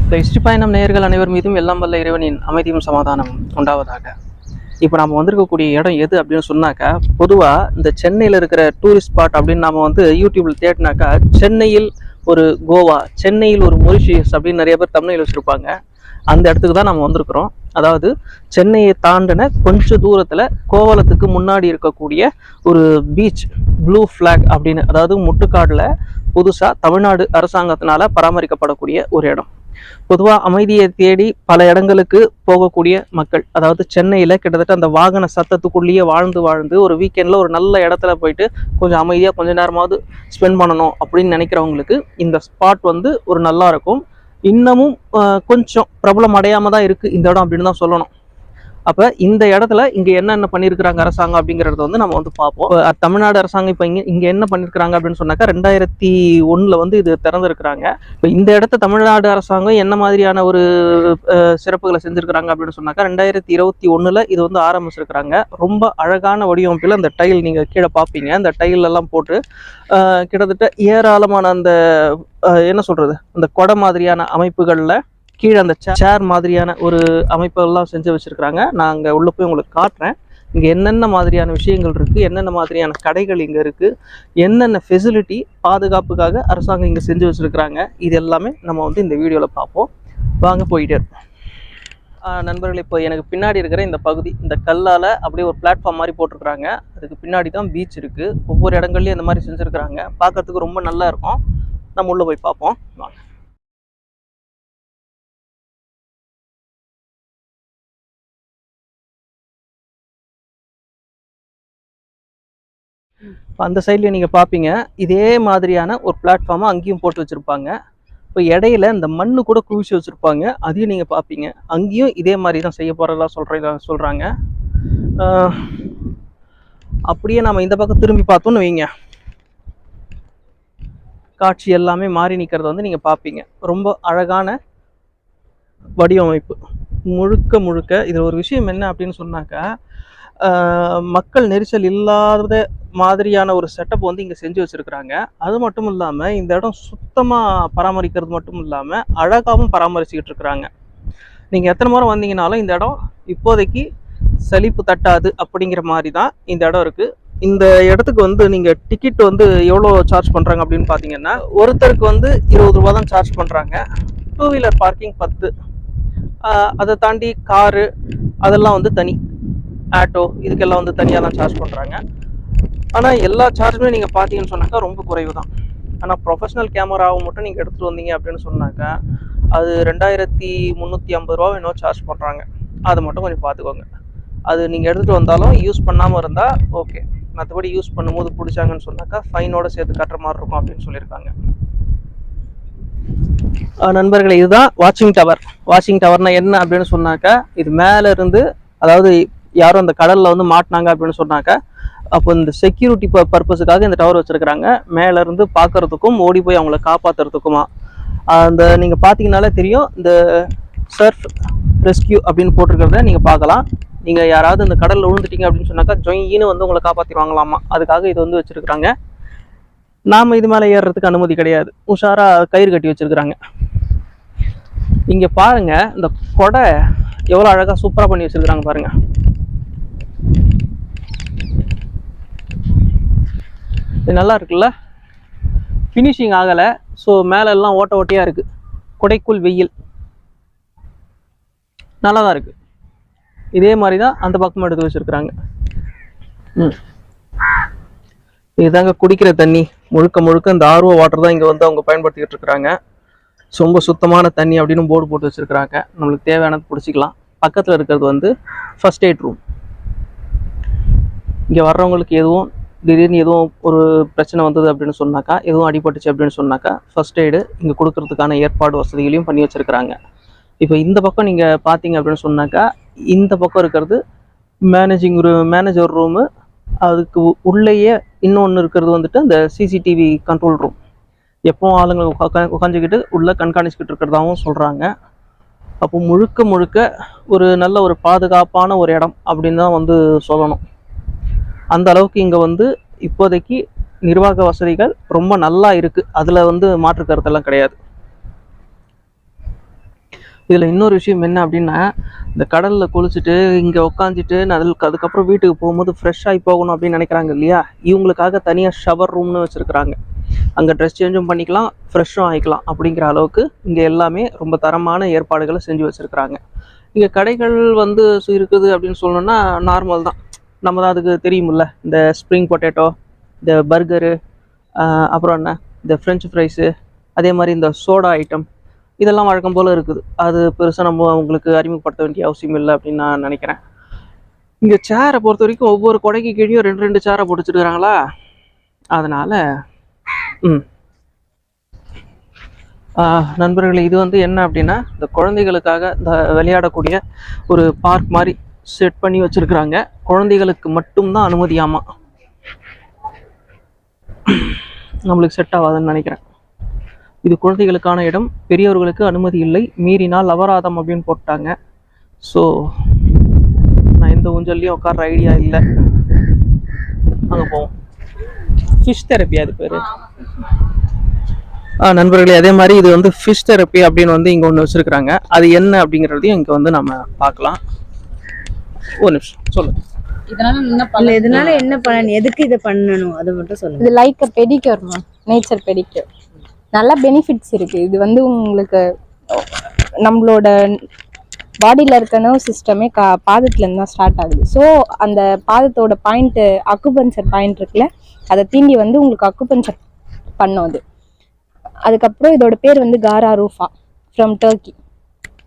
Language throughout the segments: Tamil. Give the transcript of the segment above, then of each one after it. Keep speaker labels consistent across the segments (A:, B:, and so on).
A: இந்த ஹிஸ்ட்ரி பயணம் நேயர்கள் அனைவர் மீதும் எல்லாம் வல்ல இறைவனின் அமைதியும் சமாதானம் உண்டாவதாக. இப்போ நம்ம வந்திருக்கக்கூடிய இடம் எது அப்படின்னு சொன்னாக்கா, பொதுவாக இந்த சென்னையில் இருக்கிற டூரிஸ்ட் ஸ்பாட் அப்படின்னு நம்ம வந்து யூடியூப்பில் தேடினாக்கா, சென்னையில் ஒரு கோவா, சென்னையில் ஒரு மொரிஷியஸ் அப்படின்னு நிறைய பேர் தமிழில் வச்சுருப்பாங்க. அந்த இடத்துக்கு தான் நம்ம வந்திருக்கிறோம். அதாவது சென்னையை தாண்டின கொஞ்சம் தூரத்தில் கோவலத்துக்கு முன்னாடி இருக்கக்கூடிய ஒரு பீச், ப்ளூ ஃப்ளாக் அப்படின்னு, அதாவது முட்டுக்காடில் புதுசாக தமிழ்நாடு அரசாங்கத்தினால பராமரிக்கப்படக்கூடிய ஒரு இடம். பொதுவாக அமைதியை தேடி பல இடங்களுக்கு போகக்கூடிய மக்கள், அதாவது சென்னையில் கிட்டத்தட்ட அந்த வாகன சத்தத்துக்குள்ளேயே வாழ்ந்து ஒரு வீக்கெண்டில் ஒரு நல்ல இடத்துல போயிட்டு கொஞ்சம் அமைதியாக கொஞ்ச நேரமாவது ஸ்பெண்ட் பண்ணணும் அப்படின்னு நினைக்கிறவங்களுக்கு இந்த ஸ்பாட் வந்து ஒரு நல்லா இருக்கும். இன்னமும் கொஞ்சம் பிரபலம் அடையாமல் தான் இருக்குது இந்த இடம் அப்படின்னு தான் சொல்லணும். அப்போ இந்த இடத்துல இங்கே என்னென்ன பண்ணியிருக்கிறாங்க அரசாங்கம் அப்படிங்கிறத வந்து நம்ம வந்து பார்ப்போம். தமிழ்நாடு அரசாங்கம் இப்போ இங்கே என்ன பண்ணியிருக்கிறாங்க அப்படின்னு சொன்னாக்கா, 2001 வந்து இது திறந்துருக்கிறாங்க. இப்போ இந்த இடத்த தமிழ்நாடு அரசாங்கம் என்ன மாதிரியான ஒரு சிறப்புகளை செஞ்சுருக்கிறாங்க அப்படின்னு சொன்னாக்கா, 2021 இது வந்து ஆரம்பிச்சிருக்கிறாங்க. ரொம்ப அழகான வடிவமைப்பில் அந்த டைல் நீங்கள் கீழே பார்ப்பீங்க. அந்த டைல் எல்லாம் போட்டு கிட்டத்தட்ட ஏராளமான அந்த என்ன சொல்கிறது, அந்த கொடை மாதிரியான அமைப்புகளில் கீழே அந்த சேர் மாதிரியான ஒரு அமைப்புகள்லாம் செஞ்சு வச்சுருக்கிறாங்க. நான் அங்கே உள்ளே போய் உங்களுக்கு காட்டுறேன். இங்கே என்னென்ன மாதிரியான விஷயங்கள் இருக்குது, என்னென்ன மாதிரியான கடைகள் இங்கே இருக்குது, என்னென்ன ஃபெசிலிட்டி பாதுகாப்புக்காக அரசாங்கம் இங்கே செஞ்சு வச்சுருக்கிறாங்க, இது எல்லாமே நம்ம வந்து இந்த வீடியோவில் பார்ப்போம். வாங்க போயிட்டே இருப்போம். நண்பர்கள், இப்போ எனக்கு பின்னாடி இருக்கிற இந்த பகுதி, இந்த கல்லால் அப்படியே ஒரு பிளாட்ஃபார்ம் மாதிரி போட்டிருக்கிறாங்க. அதுக்கு பின்னாடி தான் பீச் இருக்குது. ஒவ்வொரு இடங்கள்லையும் இந்த மாதிரி செஞ்சுருக்கிறாங்க. பார்க்கறதுக்கு ரொம்ப நல்லா இருக்கும். நம்ம உள்ளே போய் பார்ப்போம் வாங்க. அந்த சைட்லேயும் நீங்கள் பார்ப்பீங்க, இதே மாதிரியான ஒரு பிளாட்ஃபார்மை அங்கேயும் போட்டு வச்சுருப்பாங்க. இப்போ இடையில இந்த மண்ணு கூட குவிச்சு வச்சுருப்பாங்க, அதையும் நீங்கள் பார்ப்பீங்க. அங்கேயும் இதே மாதிரி தான் செய்ய போகிறதா சொல்கிறாங்க. அப்படியே நம்ம இந்த பக்கம் திரும்பி பார்த்தோன்னு வைங்க, காட்சி எல்லாமே மாறி நிற்கிறத வந்து நீங்கள் பார்ப்பீங்க. ரொம்ப அழகான வடிவமைப்பு. முழுக்க இதில் ஒரு விஷயம் என்ன அப்படின்னு சொன்னாக்கா, மக்கள் நெரிசல் இல்லாத மாதிரியான ஒரு செட்டப் வந்து இங்கே செஞ்சு வச்சுருக்கிறாங்க. அது மட்டும் இல்லாமல் இந்த இடம் சுத்தமாக பராமரிக்கிறது மட்டும் இல்லாமல் அழகாகவும் பராமரிச்சுக்கிட்டு இருக்கிறாங்க. நீங்கள் எத்தனை முறை வந்தீங்கனாலும் இந்த இடம் இப்போதைக்கு சலிப்பு தட்டாது அப்படிங்கிற மாதிரி தான் இந்த இடம் இருக்குது. இந்த இடத்துக்கு வந்து நீங்கள் டிக்கெட் வந்து எவ்வளோ சார்ஜ் பண்ணுறாங்க அப்படின்னு பார்த்தீங்கன்னா, ஒருத்தருக்கு வந்து 20 ரூபா தான் சார்ஜ் பண்ணுறாங்க. 2 வீலர் பார்க்கிங் 10. அதை தாண்டி காரு அதெல்லாம் வந்து தனி, ஆட்டோ இதுக்கெல்லாம் வந்து தனியாக தான் சார்ஜ் பண்ணுறாங்க. ஆனால் எல்லா சார்ஜுமே நீங்கள் பார்த்தீங்கன்னு சொன்னாக்கா ரொம்ப குறைவு தான். ஆனால் ப்ரொஃபஷ்னல் கேமராவை மட்டும் நீங்கள் எடுத்துகிட்டு வந்தீங்க அப்படின்னு சொன்னாக்கா அது 2350 ரூபா இன்னும் சார்ஜ் பண்ணுறாங்க. அதை மட்டும் கொஞ்சம் பார்த்துக்கோங்க. அது நீங்கள் எடுத்துகிட்டு வந்தாலும் யூஸ் பண்ணாமல் இருந்தால் ஓகே, மற்றபடி யூஸ் பண்ணும்போது பிடிச்சாங்கன்னு சொன்னாக்கா ஃபைனோட சேர்த்து கட்டுற மாதிரி இருக்கும் அப்படின்னு சொல்லியிருக்காங்க. நண்பர்களே, இதுதான் வாட்சிங் டவர். வாட்சிங் டவர்னா என்ன அப்படின்னு சொன்னாக்கா, இது மேலே இருந்து, அதாவது யாரும் அந்த கடலில் வந்து மாட்டினாங்க அப்படின்னு சொன்னாக்கா, அப்போ இந்த செக்யூரிட்டி பர்பஸுக்காக இந்த டவர் வச்சுருக்கிறாங்க. மேலேருந்து பார்க்குறதுக்கும் ஓடி போய் அவங்கள காப்பாற்றுறதுக்குமா. அந்த நீங்கள் பார்த்தீங்கன்னாலே தெரியும், இந்த சர்ஃப் ரெஸ்கியூ அப்படின்னு போட்டிருக்கிறத நீங்கள் பார்க்கலாம். நீங்கள் யாராவது இந்த கடலில் விழுந்துட்டீங்க அப்படின்னு சொன்னாக்கா ஜொயின்னு வந்து உங்களை காப்பாற்றிடுவாங்களாமா. அதுக்காக இது வந்து வச்சுருக்குறாங்க. நாம் இது மேலே ஏறுறதுக்கு அனுமதி கிடையாது. உஷாராக கயிறு கட்டி வச்சுருக்குறாங்க. இங்கே பாருங்கள், இந்த கொடை எவ்வளோ அழகாக சூப்பராக பண்ணி வச்சுருக்குறாங்க பாருங்கள். இது நல்லா இருக்குல்ல, ஃபினிஷிங் ஆகலை. ஸோ மேலெல்லாம் ஓட்டையாக இருக்குது. கொடைக்குள் வெயில் நல்லா தான் இருக்குது. இதே மாதிரி தான் அந்த பக்கமும் எடுத்து வச்சுருக்குறாங்க. இதுதாங்க குடிக்கிற தண்ணி. முழுக்க இந்த ஆர்ஓ வாட்டர் தான் இங்கே வந்து அவங்க பயன்படுத்திக்கிட்டு இருக்கிறாங்க. ரொம்ப சுத்தமான தண்ணி அப்படின்னு போர்டு போட்டு வச்சுருக்குறாங்க. நம்மளுக்கு தேவையானது பிடிச்சிக்கலாம். பக்கத்தில் இருக்கிறது வந்து ஃபர்ஸ்ட் எய்ட் ரூம். இங்கே வர்றவங்களுக்கு எதுவும் திடீர்னு எதுவும் ஒரு பிரச்சனை வந்தது அப்படின்னு சொன்னாக்கா, எதுவும் அடிபட்டுச்சு அப்படின்னு சொன்னாக்கா ஃபர்ஸ்ட் எய்டு இங்கே கொடுக்கறதுக்கான ஏற்பாடு வசதிகளையும் பண்ணி வச்சுருக்கிறாங்க. இப்போ இந்த பக்கம் நீங்கள் பார்த்தீங்க அப்படின்னு சொன்னாக்கா, இந்த பக்கம் இருக்கிறது மேனேஜர் ரூமு. அதுக்கு உள்ளேயே இன்னொன்று இருக்கிறது வந்துட்டு அந்த சிசிடிவி கண்ட்ரோல் ரூம். எப்போவும் ஆளுங்க உட்காந்துக்கிட்டு உள்ளே கண்காணிச்சிக்கிட்டு இருக்கிறதாகவும் சொல்கிறாங்க. அப்போ முழுக்க ஒரு நல்ல ஒரு பாதுகாப்பான ஒரு இடம் அப்படின்னு தான் வந்து சொல்லணும். அந்த அளவுக்கு இங்கே வந்து இப்போதைக்கு நிர்வாக வசதிகள் ரொம்ப நல்லா இருக்குது. அதில் வந்து மாற்று கருத்தெல்லாம் கிடையாது. இதில் இன்னொரு விஷயம் என்ன அப்படின்னா, இந்த கடலில் குளிச்சுட்டு இங்கே உட்காந்துட்டு அதுக்கப்புறம் வீட்டுக்கு போகும்போது ஃப்ரெஷ் ஆகி போகணும் அப்படின்னு நினைக்கிறாங்க இல்லையா, இவங்களுக்காக தனியாக ஷவர் ரூம்னு வச்சுருக்குறாங்க. அங்கே ட்ரெஸ் சேஞ்சும் பண்ணிக்கலாம், ஃப்ரெஷ்ஷும் ஆகிக்கலாம். அப்படிங்கிற அளவுக்கு இங்கே எல்லாமே ரொம்ப தரமான ஏற்பாடுகளை செஞ்சு வச்சுருக்குறாங்க. இங்கே கடைகள் வந்து இருக்குது அப்படின்னு சொல்லணும்னா நார்மல் தான். நம்ம தான் அதுக்கு தெரியுமில்ல, இந்த ஸ்ப்ரிங் பொட்டேட்டோ, இந்த பர்கரு, அப்புறம் என்ன இந்த ஃப்ரெஞ்சு ஃப்ரைஸு, அதே மாதிரி இந்த சோடா ஐட்டம், இதெல்லாம் வழக்கம் போல் இருக்குது. அது பெருசாக நம்ம உங்களுக்கு அறிமுகப்படுத்த வேண்டிய அவசியம் இல்லை அப்படின்னு நான் நினைக்கிறேன். இங்கே சேரை பொறுத்த வரைக்கும் ஒவ்வொரு கொடைக்கு கீழேயும் 2 சேரை போட்டு வச்சுருக்காங்களா, அதனால் நண்பர்களே, இது வந்து என்ன அப்படின்னா, இந்த குழந்தைகளுக்காக இந்த விளையாடக்கூடிய ஒரு பார்க் மாதிரி செட் பண்ணி வச்சுருக்குறாங்க. குழந்தைகளுக்கு மட்டும்தான் அனுமதியாமா. நம்மளுக்கு செட் ஆகாதுன்னு நினைக்கிறேன். இது குழந்தைகளுக்கான இடம், பெரியவர்களுக்கு அனுமதி இல்லை, மீறினால் அபராதம் அப்படின்னு போட்டாங்க. ஸோ நான் எந்த ஊஞ்சல்லையும் உட்கார்ற ஐடியா இல்லை. அங்கே போவோம். ஃபிஷ் தெரப்பி அது பேர். நண்பர்களே, அதே மாதிரி இது வந்து ஃபிஷ் தெரப்பி அப்படின்னு வந்து இங்கே ஒன்று வச்சுருக்குறாங்க. அது என்ன அப்படிங்கிறதையும் இங்கே வந்து நம்ம பார்க்கலாம். ஒரு நிமிஷம் சொல்லுங்க.
B: இதனால என்ன பலன், எதுக்கு இதை பண்ணணும் அதை மட்டும் சொல்லுங்க.
C: இது லைக் பெடிக்யூர், நேச்சர் பெடிக்யூர். நல்ல பெனிஃபிட்ஸ் இருக்கு. இது வந்து உங்களுக்கு நம்மளோட பாடியில் இருக்க நர்வ் சிஸ்டமே பாதத்துலேருந்து தான் ஸ்டார்ட் ஆகுது. ஸோ அந்த பாதத்தோட பாயிண்ட்டு, அக்குபஞ்சர் பாயிண்ட் இருக்குல்ல, அதை தீண்டி வந்து உங்களுக்கு அக்குபஞ்சர் பண்ணும் அது. அதுக்கப்புறம் இதோட பேர் வந்து காரா ரூஃபா ஃப்ரம் டர்க்கி,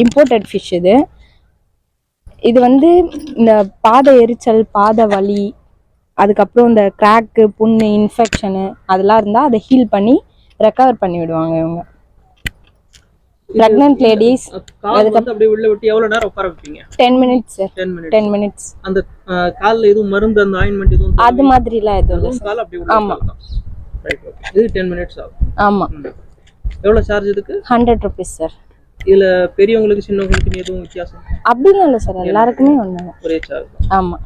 C: இம்போர்ட்டட் ஃபிஷ் இது. இது வந்து இந்த பாத எரிச்சல், பாத வலி, அதுக்கப்புறம் இந்த கிராக்கு, புண்ணு, இன்ஃபெக்ஷனு அதெல்லாம் இருந்தால் அதை ஹீல் பண்ணி ரெக்கவர் பண்ணி விடுவாங்க இவங்க. பிரெக்னன்ட் லேடிஸ்
A: அப்படியே உள்ள விட்டு எவ்வளவு நேரம் உட்கார வைப்பீங்க?
C: 10 மினிட்ஸ் சார். 10 மினிட்ஸ்.
A: அந்த கால்ல எதுவும் மருந்து, அந்த ஆயின்மெண்ட் எதுவும்
C: அது மாதிரிலாம் எதுவும் இல்லை.
A: கால் அப்படியே உள்ள. ஆமா, ரைட். ஓகே. இது 10 மினிட்ஸ் ஆகும்.
C: ஆமா.
A: எவ்வளவு சார்ஜ் இதுக்கு?
C: 100 rupees சார்.
A: இதுல பெரியவங்களுக்கு சின்னவங்களுக்கு எதுவும் வித்தியாசம்?
C: அப்படிலாம் இல்லை சார், எல்லாருக்குமே ஒன்று
A: ஒரே சார்ஜ்.
C: ஆமா.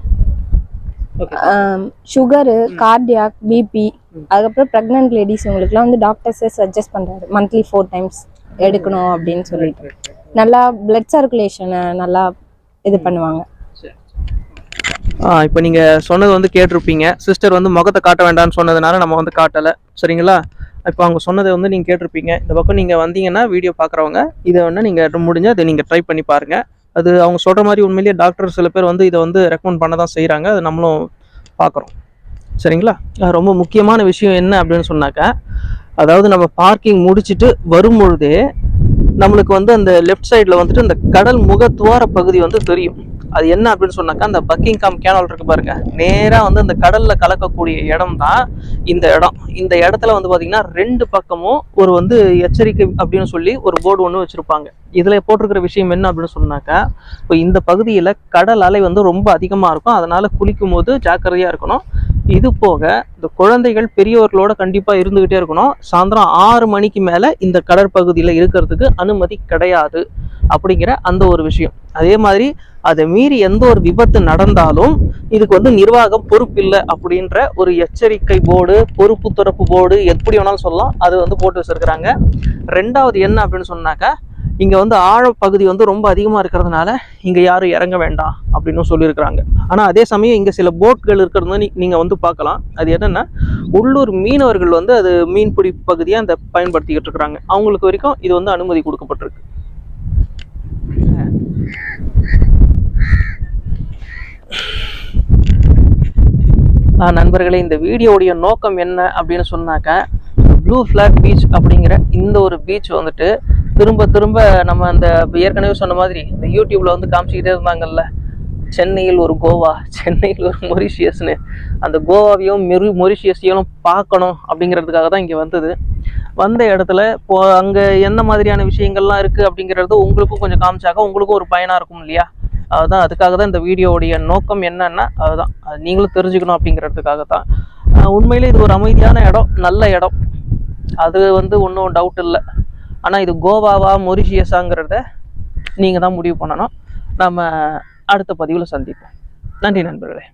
C: சுகரு, கார்டியாக், பிபி, அதுக்கப்புறம் ப்ரெக்னென்ட் லேடிஸ் இவங்களுக்குலாம் வந்து டாக்டர்ஸே சஜஸ்ட் பண்ணுறாரு மந்த்லி 4 times எடுக்கணும் அப்படின்னு சொல்லிட்டு. நல்லா பிளட் சர்க்குலேஷனை நல்லா இது பண்ணுவாங்க.
A: இப்போ நீங்கள் சொன்னது வந்து கேட்டிருப்பீங்க. சிஸ்டர் வந்து முகத்தை காட்ட வேண்டாம்னு சொன்னதுனால நம்ம வந்து காட்டலை, சரிங்களா? இப்போ அவங்க சொன்னதை வந்து நீங்கள் கேட்டிருப்பீங்க. இந்த பக்கம் நீங்கள் வந்தீங்கன்னா வீடியோ பார்க்குறவங்க இதை வந்து நீங்கள் முடிஞ்சால் அதை நீங்கள் ட்ரை பண்ணி பாருங்கள். அது அவங்க சொல்கிற மாதிரி உண்மையிலேயே டாக்டர் சில பேர் வந்து இதை வந்து ரெக்கமெண்ட் பண்ண தான் செய்கிறாங்க. அது நம்மளும் பார்க்குறோம், சரிங்களா? ரொம்ப முக்கியமான விஷயம் என்ன அப்படின்னு சொன்னாக்கா, அதாவது நம்ம பார்க்கிங் முடிச்சுட்டு வரும்பொழுதே நம்மளுக்கு வந்து அந்த லெஃப்ட் சைடில் வந்துட்டு இந்த கடல் முகத்துவார பகுதி வந்து தெரியும். அது என்ன அப்படின்னு சொன்னாக்கா, அந்த பக்கிங்காம் கேனால் இருக்கு பாருங்க, நேராக வந்து அந்த கடலில் கலக்கக்கூடிய இடம் தான் இந்த இடம். இந்த இடத்துல வந்து பார்த்தீங்கன்னா 2 பக்கமும் ஒரு வந்து எச்சரிக்கை அப்படின்னு சொல்லி ஒரு போர்டு ஒன்று வச்சுருப்பாங்க. இதில் போட்டிருக்கிற விஷயம் என்ன அப்படின்னு சொன்னாக்கா, இப்போ இந்த பகுதியில் கடல் அலை வந்து ரொம்ப அதிகமாக இருக்கும், அதனால் குளிக்கும் போது ஜாக்கிரதையாக இருக்கணும். இது போக இந்த குழந்தைகள் பெரியவர்களோட கண்டிப்பாக இருந்துக்கிட்டே இருக்கணும். சாயந்தரம் 6 மணிக்கு மேலே இந்த கடற்பகுதியில் இருக்கிறதுக்கு அனுமதி கிடையாது அப்படிங்கிற அந்த ஒரு விஷயம். அதே மாதிரி அதை மீறி எந்த ஒரு விபத்து நடந்தாலும் இதுக்கு வந்து நிர்வாகம் பொறுப்பில்லை அப்படின்ற ஒரு எச்சரிக்கை போர்டு, பொறுப்பு துறப்பு போர்டு, எப்படி வேணாலும் சொல்லலாம், அது வந்து போட்டு வச்சிருக்கிறாங்க. 2வது என்ன அப்படின்னு சொன்னாக்கா, இங்கே வந்து ஆழப்பகுதி வந்து ரொம்ப அதிகமாக இருக்கிறதுனால இங்கே யாரும் இறங்க வேண்டாம் அப்படின்னு சொல்லியிருக்கிறாங்க. ஆனால் அதே சமயம் இங்கே சில போட்கள் இருக்கிறது நீங்கள் வந்து பார்க்கலாம். அது என்னென்னா, உள்ளூர் மீனவர்கள் வந்து அது மீன்பிடி பகுதியாக அந்த பயன்படுத்திக்கிட்டு இருக்கிறாங்க. அவங்களுக்கு வரைக்கும் இது வந்து அனுமதி கொடுக்கப்பட்டிருக்கு. நண்பர்களே, இந்த வீடியோடைய நோக்கம் என்ன அப்படின்னு சொன்னாக்கா, ப்ளூ ஃபிளாக் பீச் அப்படிங்கிற இந்த ஒரு பீச் வந்துட்டு திரும்ப திரும்ப நம்ம அந்த ஏற்கனவே சொன்ன மாதிரி இந்த யூடியூப்ல வந்து காமிச்சிக்கிட்டே இருந்தாங்கல்ல, சென்னையில் ஒரு கோவா, சென்னையில் ஒரு மொரிஷியஸ்னு, அந்த கோவாவையும் மொரிஷியஸையும் பார்க்கணும் அப்படிங்கிறதுக்காக தான் இங்கே வந்தது. வந்த இடத்துல இப்போ அங்கே என்ன மாதிரியான விஷயங்கள்லாம் இருக்குது அப்படிங்கிறது உங்களுக்கும் கொஞ்சம் காமிச்சாக்க உங்களுக்கும் ஒரு பயனாக இருக்கும் இல்லையா? அதுதான், அதுக்காக தான் இந்த வீடியோவுடைய நோக்கம் என்னன்னா அதுதான், அது நீங்களும் தெரிஞ்சுக்கணும் அப்படிங்கிறதுக்காக தான். உண்மையிலே இது ஒரு அமைதியான இடம், நல்ல இடம், அது வந்து ஒன்றும் டவுட் இல்லை. ஆனால் இது கோவாவா மொரிஷியஸாங்கிறத நீங்கள் தான் முடிவு பண்ணணும். நம்ம அடுத்த பதிவில் சந்திப்போம். நன்றி நண்பர்களே.